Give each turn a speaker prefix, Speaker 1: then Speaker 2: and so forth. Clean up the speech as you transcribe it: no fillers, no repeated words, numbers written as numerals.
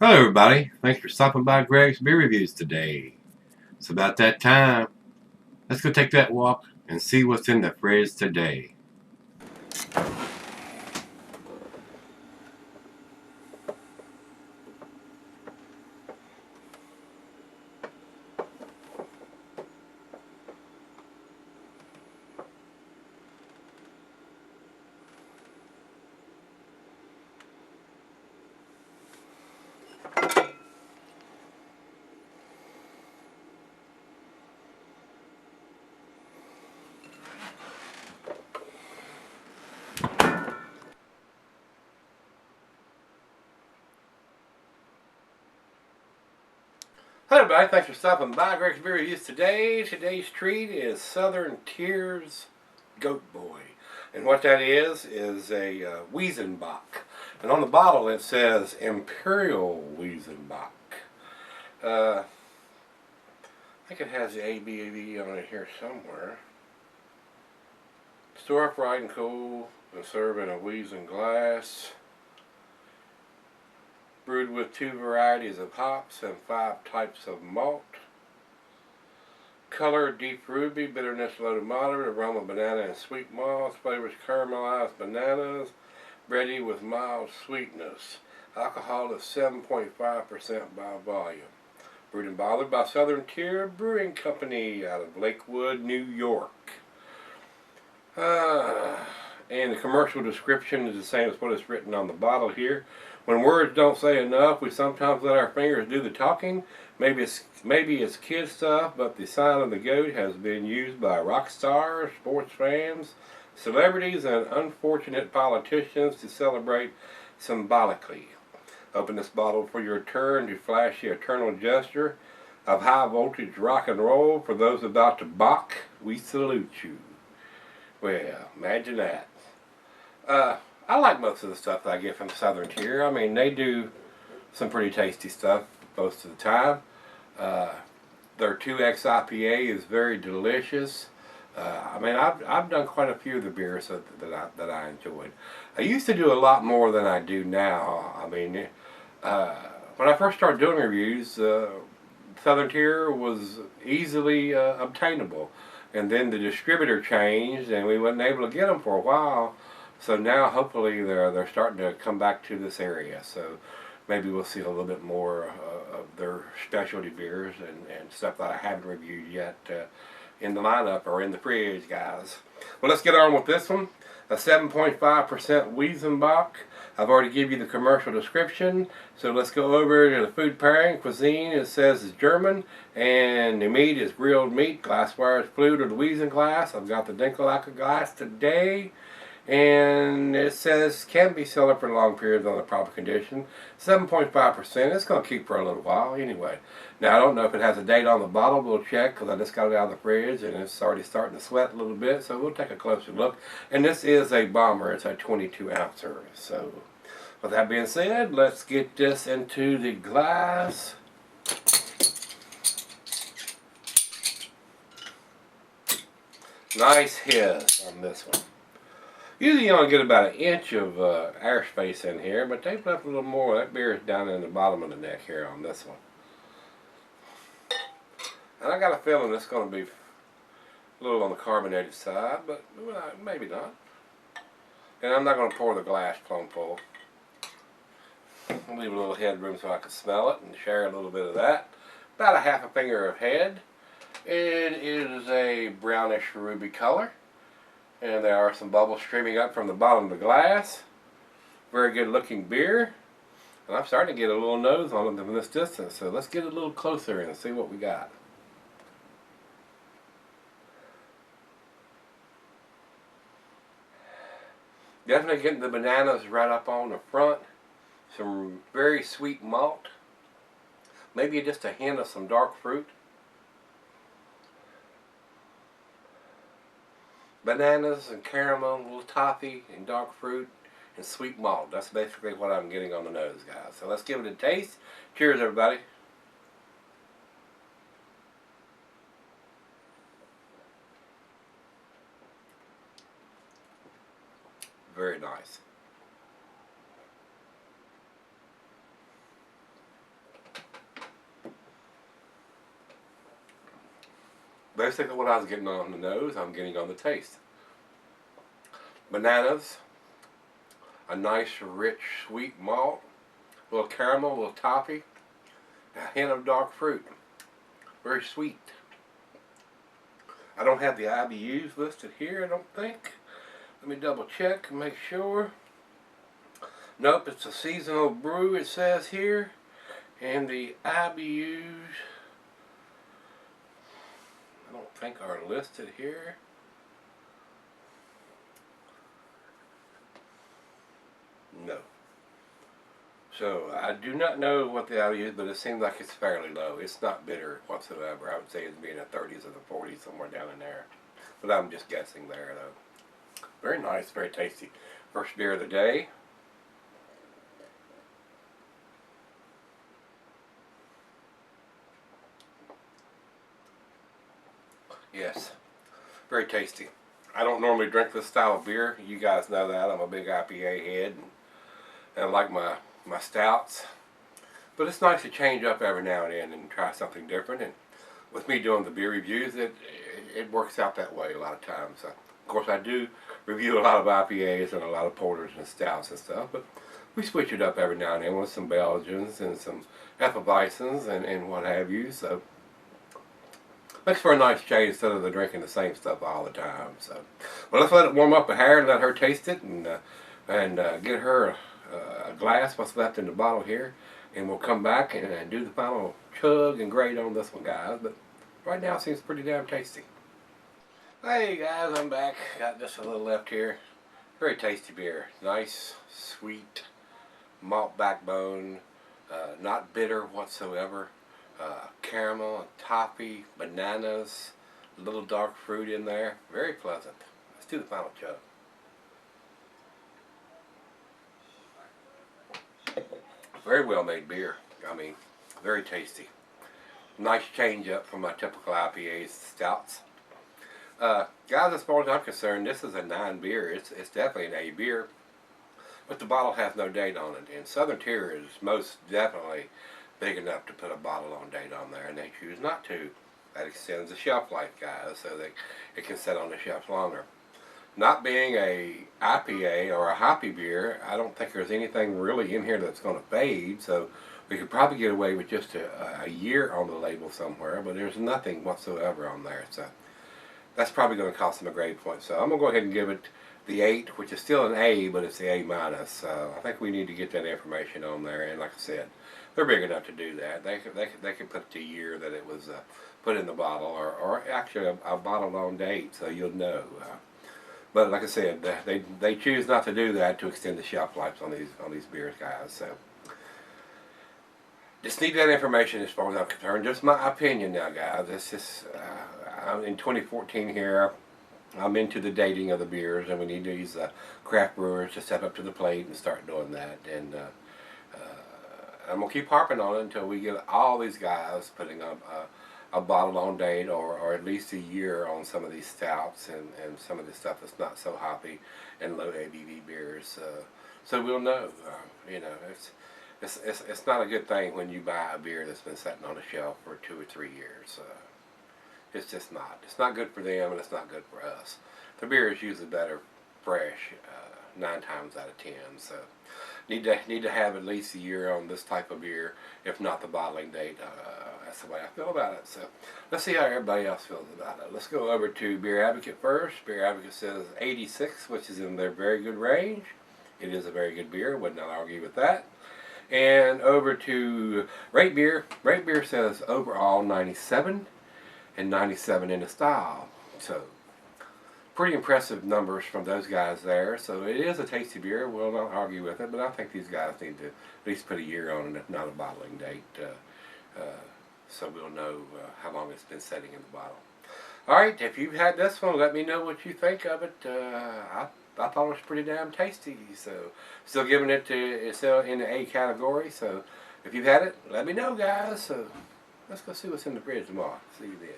Speaker 1: Hello everybody, thanks for stopping by Gregsbeerreviews today. It's about that time. Let's go take that walk and see what's in the fridge today. Hello everybody, thanks for stopping by Gregsbeerreviews today. Today's treat is Southern Tier's Goat Boy. And what that is a Weizenbock. And on the bottle it says Imperial Weizenbock. I think it has the ABV on it here somewhere. Store upright and cool and serve in a Weizen glass. Brewed with 2 varieties of hops and 5 types of malt. Color deep ruby, bitterness low to moderate, aroma banana and sweet malt, flavors caramelized bananas, bready with mild sweetness. Alcohol is 7.5% by volume. Brewed and bottled by Southern Tier Brewing Company out of Lakewood, New York. And the commercial description is the same as what is written on the bottle here. When words don't say enough, we sometimes let our fingers do the talking. Maybe it's kid stuff, but the sign of the goat has been used by rock stars, sports fans, celebrities, and unfortunate politicians to celebrate symbolically. Open this bottle for your turn to flash the eternal gesture of high voltage rock and roll. For those about to bock, we salute you. Well, imagine that. I like most of the stuff that I get from Southern Tier. I mean, they do some pretty tasty stuff most of the time. Their 2X IPA is very delicious. I mean, I've done quite a few of the beers that I enjoyed. I used to do a lot more than I do now. I mean, when I first started doing reviews, Southern Tier was easily obtainable. And then the distributor changed and we wasn't able to get them for a while. So now hopefully they're starting to come back to this area. So maybe we'll see a little bit more of their specialty beers and stuff that I haven't reviewed yet in the lineup or in the fridge, guys. Well, let's get on with this one. A 7.5% Weizenbock. I've already given you the commercial description, so let's go over to the food pairing. Cuisine, it says is German, and the meat is grilled meat. Glassware is fluid or the Weizen glass. I've got the Dinkelacke glass today, and it says can be sold for long periods on the proper condition. 7.5%. It's going to keep for a little while anyway. Now, I don't know if it has a date on the bottle. We'll check because I just got it out of the fridge and it's already starting to sweat a little bit. So we'll take a closer look. And this is a bomber. It's a 22 ouncer. So with that being said, let's get this into the glass. Nice hiss on this one. Usually you only get about 1 inch of airspace in here, but they've left a little more. That beer is down in the bottom of the neck here on this one. And I got a feeling it's going to be a little on the carbonated side, but maybe not. And I'm not going to pour the glass plumb full. I'll leave a little headroom so I can smell it and share a little bit of that. About a half a finger of head. It is a brownish ruby color. And there are some bubbles streaming up from the bottom of the glass. Very good looking beer. And I'm starting to get a little nose on it from this distance. So let's get a little closer and see what we got. Definitely getting the bananas right up on the front. Some very sweet malt. Maybe just a hint of some dark fruit. Bananas and caramel, a little toffee and dark fruit and sweet malt. That's basically what I'm getting on the nose, guys. So let's give it a taste. Cheers, everybody. Very nice. Basically what I was getting on the nose, I'm getting on the taste. Bananas, a nice rich sweet malt, a little caramel, a little toffee, a hint of dark fruit. Very sweet. I don't have the IBUs listed here, I don't think. Let me double check and make sure. Nope, it's a seasonal brew, it says here. And the IBUs, I don't think are listed here. No. So I do not know what the IBU is, but it seems like it's fairly low. It's not bitter whatsoever. I would say it's being in the 30s or the 40s, somewhere down in there. But I'm just guessing there, though. Very nice, very tasty. First beer of the day. Yes, very tasty. I don't normally drink this style of beer. You guys know that. I'm a big IPA head, and I like my stouts. But it's nice to change up every now and then and try something different. And with me doing the beer reviews, it works out that way a lot of times. So, of course, I do review a lot of IPAs and a lot of porters and stouts and stuff, but we switch it up every now and then with some Belgians and some Hefeweizens and what have you. So makes for a nice change instead of drinking the same stuff all the time. So, well, let's let it warm up a hair and let her taste it, and get her a glass, what's left in the bottle here, and we'll come back and do the final chug and grade on this one, guys. But right now it seems pretty damn tasty. Hey guys, I'm back. Got just a little left here. Very tasty beer. Nice, sweet, malt backbone, not bitter whatsoever. Caramel, toffee, bananas, a little dark fruit in there. Very pleasant. Let's do the final chug. Very well made beer. I mean, very tasty. Nice change up from my typical IPAs, stouts. Guys, as far as I'm concerned, this is a 9 beer. It's definitely an A beer, but the bottle has no date on it. And Southern Tier is most definitely big enough to put a bottle on date on there, and they choose not to. That extends the shelf life, guys, so that it can sit on the shelf longer. Not being a IPA or a hoppy beer, I don't think there's anything really in here that's going to fade, so we could probably get away with just a year on the label somewhere, but there's nothing whatsoever on there, so that's probably going to cost them a grade point. So I'm going to go ahead and give it the 8, which is still an A, but it's the A minus. So I think we need to get that information on there, and like I said, they're big enough to do that. They can put the year that it was put in the bottle, or actually a bottle on date, so you'll know. But like I said, they choose not to do that to extend the shelf life on these beers, guys. So just need that information as far as I'm concerned. Just my opinion now, guys. It's just I'm in 2014 here. I'm into the dating of the beers, and we need these craft brewers to step up to the plate and start doing that. And I'm going to keep harping on it until we get all these guys putting up a bottle on date, or at least a year on some of these stouts and some of the stuff that's not so hoppy and low ABV beers. So we'll know. You know, it's not a good thing when you buy a beer that's been sitting on the shelf for 2 or 3 years. It's just not. It's not good for them, and it's not good for us. The beer is usually better fresh 9 times out of 10. So need to have at least a year on this type of beer, if not the bottling date. That's the way I feel about it. So let's see how everybody else feels about it. Let's go over to Beer Advocate first. Beer Advocate says 86, which is in their very good range. It is a very good beer. Would not argue with that. And over to Rate Beer. Rate Beer says overall 97 and 97 in the style. So pretty impressive numbers from those guys there. So it is a tasty beer. We'll not argue with it, but I think these guys need to at least put a year on it, if not a bottling date, so we'll know how long it's been sitting in the bottle. Alright, if you've had this one, let me know what you think of it. I thought it was pretty damn tasty. So still giving it to, it's still in the A category. So if you've had it, let me know, guys. So let's go see what's in the fridge tomorrow. See you then.